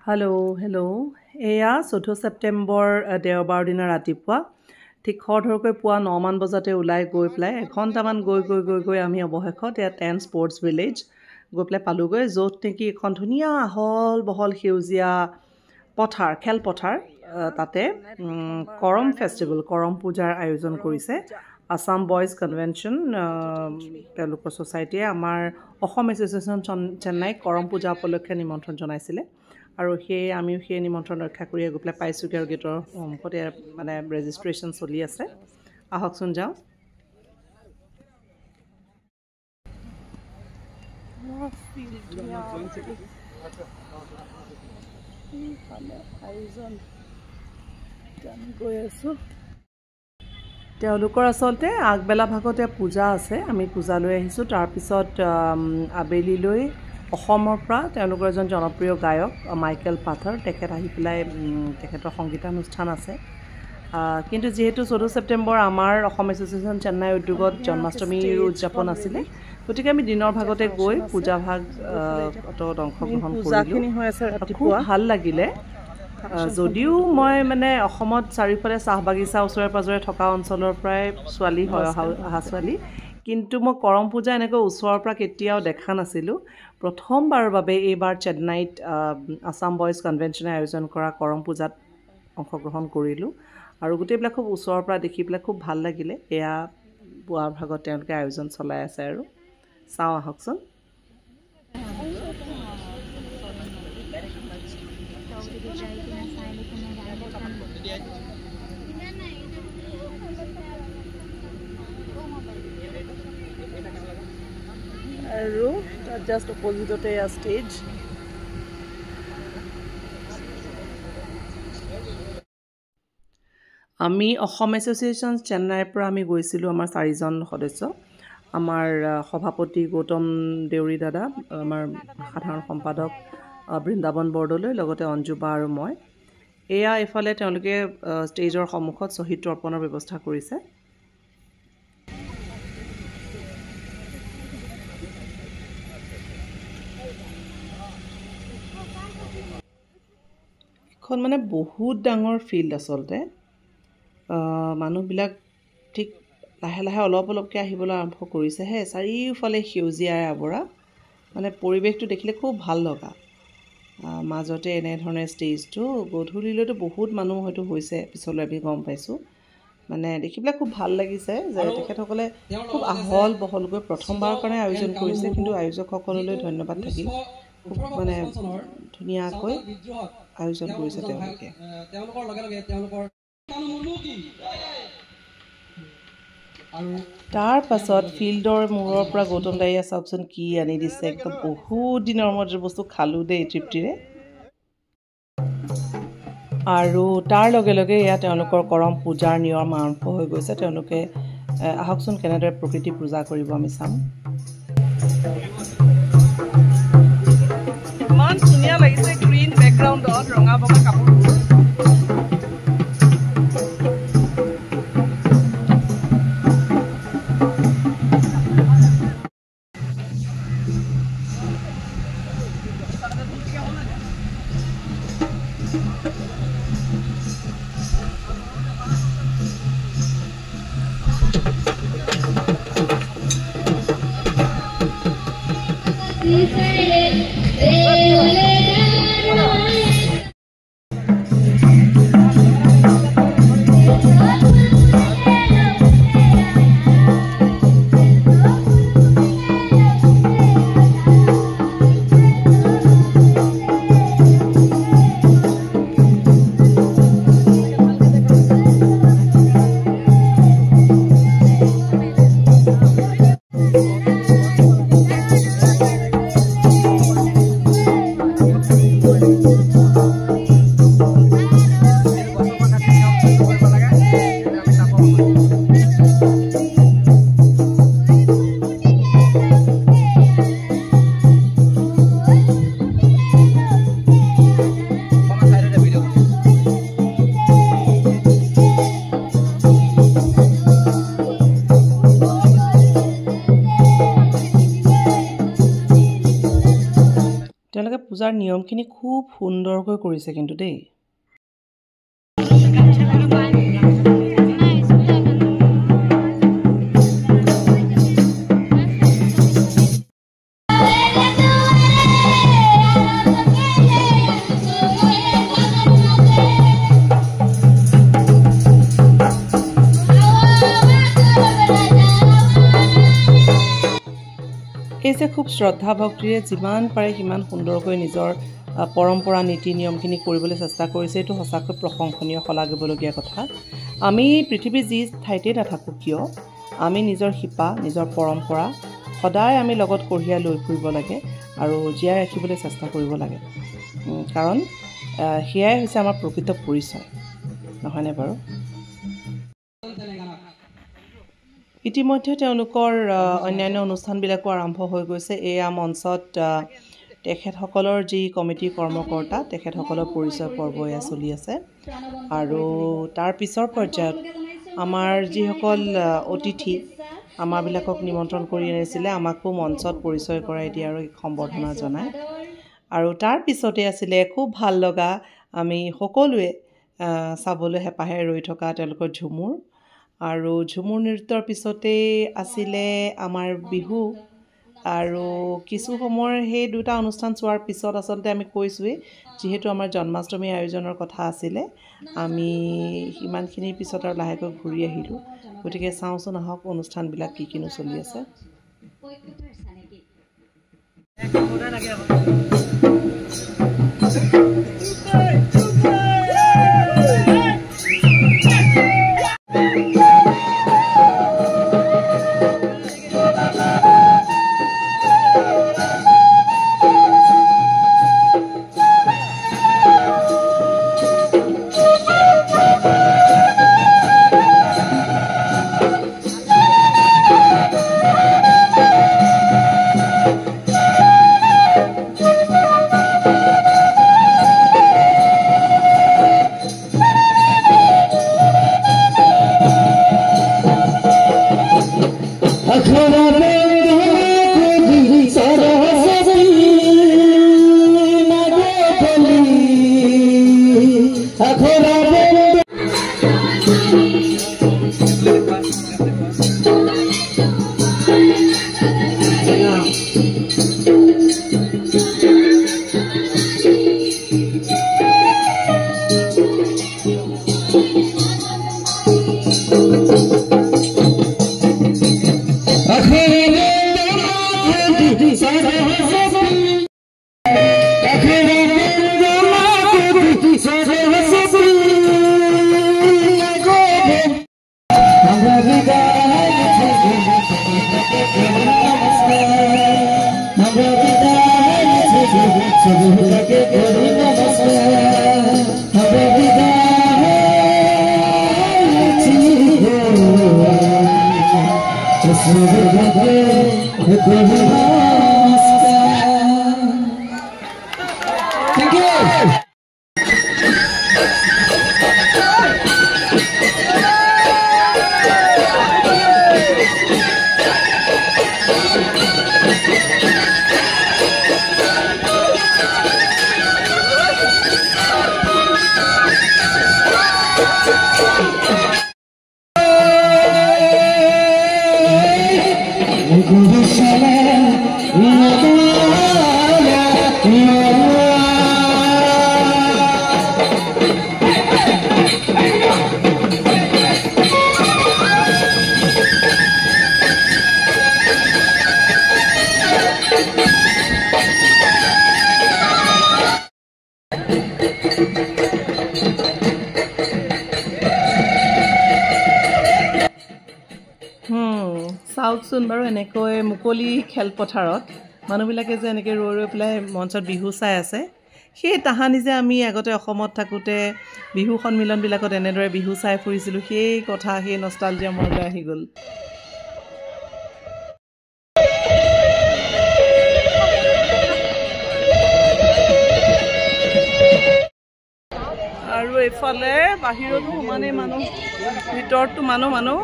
Hello' এয়া 14 ছেপ্টেম্বৰ দেওবাৰ দিনা ৰাতিপুৱা ঠিক খৰধৰকৈ পুৱা 9 মান বজাতে ওলাই গৈ পেলাই এঘণ্টামান গৈ আমি অৱশেষত এয়া 10 স্পৰ্টছ ভিলেজ গৈ পেলাই পালোগৈ য'ত নেকি এখন ধুনীয়া আহল বহল সেউজীয়া পথাৰ খেলপথাৰ তাতে কৰম ফেষ্টিভেল কৰম পূজাৰ আয়োজন কৰিছে আসাম বয়জ কনভেনশ্যন তেওঁলোকৰ ছ'চাইটিয়ে আমাৰ অসম এছ'চিয়েশ্যন চেন্নাইক কৰম পূজা উপলক্ষে নিমন্ত্ৰণ জনাইছিলে আৰু আমিও সেই নিমন্ত্ৰণ ৰক্ষা কৰি গৈ পেলাই পাইছোঁগৈ আৰু গেটৰ সন্মুখতে মানে ৰেজিষ্ট্ৰেশ্যন চলি আছে আহকচোন যাওঁ গৈ আছোঁ তেওঁলোকৰ আচলতে আগবেলা ভাগতে পূজা আছে আমি পূজালৈ আহিছোঁ তাৰপিছত আবেলিলৈ অসমৰ পৰা তেওঁলোকৰ এজন জনপ্ৰিয় গায়ক মাইকেল পাথৰ তেখেত আহি পেলাই তেখেতৰ সংগীতানুষ্ঠান আছে কিন্তু যিহেতু 14 ছেপ্টেম্বৰ আমাৰ অসম এছ'চিয়েশ্যন চেন্নাই উদ্যোগত জন্মাষ্টমীৰ উদযাপন আছিলে গতিকে আমি দিনৰ ভাগতে গৈ পূজা ভাগত অংশগ্ৰহণ কৰিলোঁ খুব ভাল লাগিলে যদিও মই মানে অসমত চাৰিওফালে চাহ বাগিচা ওচৰে পাজৰে থকা অঞ্চলৰ পৰাই ছোৱালী হয় অহা ছোৱালী কিন্তু মই কৰম পূজা এনেকৈ ওচৰৰ পৰা কেতিয়াও দেখা নাছিলোঁ প্ৰথমবাৰৰ বাবে এইবাৰ চেন্নাইত আসাম বয়জ কনভেনশ্যনে আয়োজন কৰা কৰম পূজাত অংশগ্ৰহণ কৰিলোঁ আৰু গোটেইবিলাক খুব ওচৰৰ পৰা দেখি পেলাই খুব ভাল লাগিলে এয়া পুৱাৰ ভাগত তেওঁলোকে আয়োজন চলাই আছে আৰু চাওঁ আহকচোন আৰু তাত জাষ্ট অপজিটতে এয়া ষ্টেজ আমি অসম এছ'চিয়েশ্যন চেন্নাইৰ পৰা আমি গৈছিলোঁ আমাৰ 4জন সদস্য আমাৰ সভাপতি গৌতম দেউৰী দাদা আমাৰ সাধাৰণ সম্পাদক বৃন্দাবন বৰদলৈ লগতে অঞ্জুবা আৰু মই এয়া এফালে তেওঁলোকে ষ্টেজৰ সন্মুখত শ্বহীদ তৰ্পণৰ ব্যৱস্থা কৰিছে এখন মানে বহুত ডাঙৰ ফিল্ড আচলতে মানুহবিলাক ঠিক লাহে লাহে অলপকৈ আহিবলৈ আৰম্ভ কৰিছেহে চাৰিওফালে সেউজীয়াই আৱৰা মানে পৰিৱেশটো দেখিলে খুব ভাল লগা মাজতে এনেধৰণে ষ্টেজটো গধূলিলৈতো বহুত মানুহ হয়তো হৈছে পিছলৈ আমি গম পাইছোঁ মানে দেখি পেলাই খুব ভাল লাগিছে যে তেখেতসকলে খুব আহল বহলকৈ প্ৰথমবাৰৰ কাৰণে আয়োজন কৰিছে কিন্তু আয়োজকসকললৈ ধন্যবাদ থাকিল খুব মানে ধুনীয়াকৈ আয়োজন কৰিছে তেওঁলোকে তাৰ পাছত ফিল্ডৰ মূৰৰ পৰা গৌতম দাইয়া চাওকচোন কি আনি দিছে একদম বহুত দিনৰ মূৰত বস্তু খালোঁ দেই তৃপ্তিৰে আৰু তাৰ লগে লগে এয়া তেওঁলোকৰ কৰম পূজাৰ নিয়ম আৰম্ভ হৈ গৈছে তেওঁলোকে আহকচোন কেনেদৰে প্ৰকৃতি পূজা কৰিব আমি চাম ইমান ধুনীয়া লাগিছে গ্ৰীণ বেকগ্ৰাউণ্ডত ৰঙা বগা কাপোৰবোৰ পূজাৰ নিয়মখিনি খুব সুন্দৰকৈ কৰিছে কিন্তু দেই। এই যে খুব শ্ৰদ্ধা ভক্তিৰে যিমান পাৰে সিমান সুন্দৰকৈ নিজৰ পৰম্পৰা নীতি নিয়মখিনি কৰিবলৈ চেষ্টা কৰিছে, এইটো সঁচাকৈ প্ৰশংসনীয়, শলাগিবলগীয়া কথা। আমি পৃথিৱীৰ যি ঠাইতে নাথাকোঁ কিয় আমি নিজৰ শিপা নিজৰ পৰম্পৰা সদায় আমি লগত কঢ়িয়াই লৈ ফুৰিব লাগে আৰু জীয়াই ৰাখিবলৈ চেষ্টা কৰিব লাগে, কাৰণ সেয়াই হৈছে আমাৰ প্ৰকৃত পৰিচয়, নহয়নে বাৰু? ইতিমধ্যে তেওঁলোকৰ অন্যান্য অনুষ্ঠানবিলাকো আৰম্ভ হৈ গৈছে। এয়া মঞ্চত তেখেতসকলৰ যি কমিটিৰ কৰ্মকৰ্তা তেখেতসকলৰ পৰিচয় পৰ্ব এয়া চলি আছে। আৰু তাৰ পিছৰ পৰ্যায়ত আমাৰ যিসকল অতিথি আমাৰবিলাকক নিমন্ত্ৰণ কৰি আনিছিলে, আমাকো মঞ্চত পৰিচয় কৰাই দিয়ে আৰু সম্বৰ্ধনা জনায়। আৰু তাৰ পিছতে আছিলে খুব ভাল লগা, আমি সকলোৱে চাবলৈ হেঁপাহে ৰৈ থকা তেওঁলোকৰ ঝুমুৰ। আৰু ঝুমুৰ নৃত্যৰ পিছতেই আছিলে আমাৰ বিহু। আৰু কিছু সময় সেই দুটা অনুষ্ঠান চোৱাৰ পিছত আচলতে আমি কৈছোঁৱেই, যিহেতু আমাৰ জন্মাষ্টমী আয়োজনৰ কথা আছিলে, আমি সিমানখিনিৰ পিছত আৰু লাহেকৈ ঘূৰি আহিলোঁ। গতিকে চাওঁচোন আহক অনুষ্ঠানবিলাক কি কিনো চলি আছে। Thank you. চাওকচোন বাৰু, এনেকৈ মুকলি খেলপথাৰত মানুহবিলাকে যে এনেকৈ ৰৈ ৰৈ পেলাই মঞ্চত বিহু চাই আছে, সেই তাহানি যে আমি আগতে অসমত থাকোঁতে বিহু সন্মিলনবিলাকত এনেদৰে বিহু চাই ফুৰিছিলোঁ, সেই কথা, সেই নষ্টালজিয়া মনলৈ আহি গ'ল। আৰু এইফালে বাহিৰতো সমানেই মানুহ, ভিতৰতো মানুহ।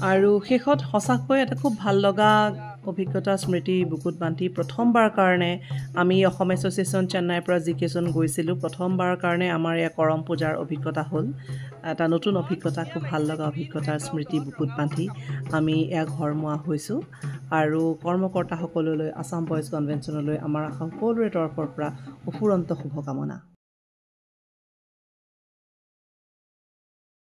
আৰু শেষত সঁচাকৈ এটা খুব ভাল লগা অভিজ্ঞতা স্মৃতি বুকুত বান্ধি প্ৰথমবাৰ কাৰণে আমি অসম এছ'চিয়েশ্যন চেন্নাইৰ পৰা যিকেইজন গৈছিলোঁ প্ৰথমবাৰৰ কাৰণে আমাৰ এই কৰম পূজাৰ অভিজ্ঞতা হ'ল এটা নতুন অভিজ্ঞতা খুব ভাল লগা অভিজ্ঞতাৰ স্মৃতি বুকুত বান্ধি আমি এয়া ঘৰমুৱা হৈছোঁ আৰু কৰ্মকৰ্তাসকললৈ আছাম বইজ কনভেনশ্যনলৈ আমাৰ সকলোৰে তৰফৰ পৰা অফুৰন্ত শুভকামনা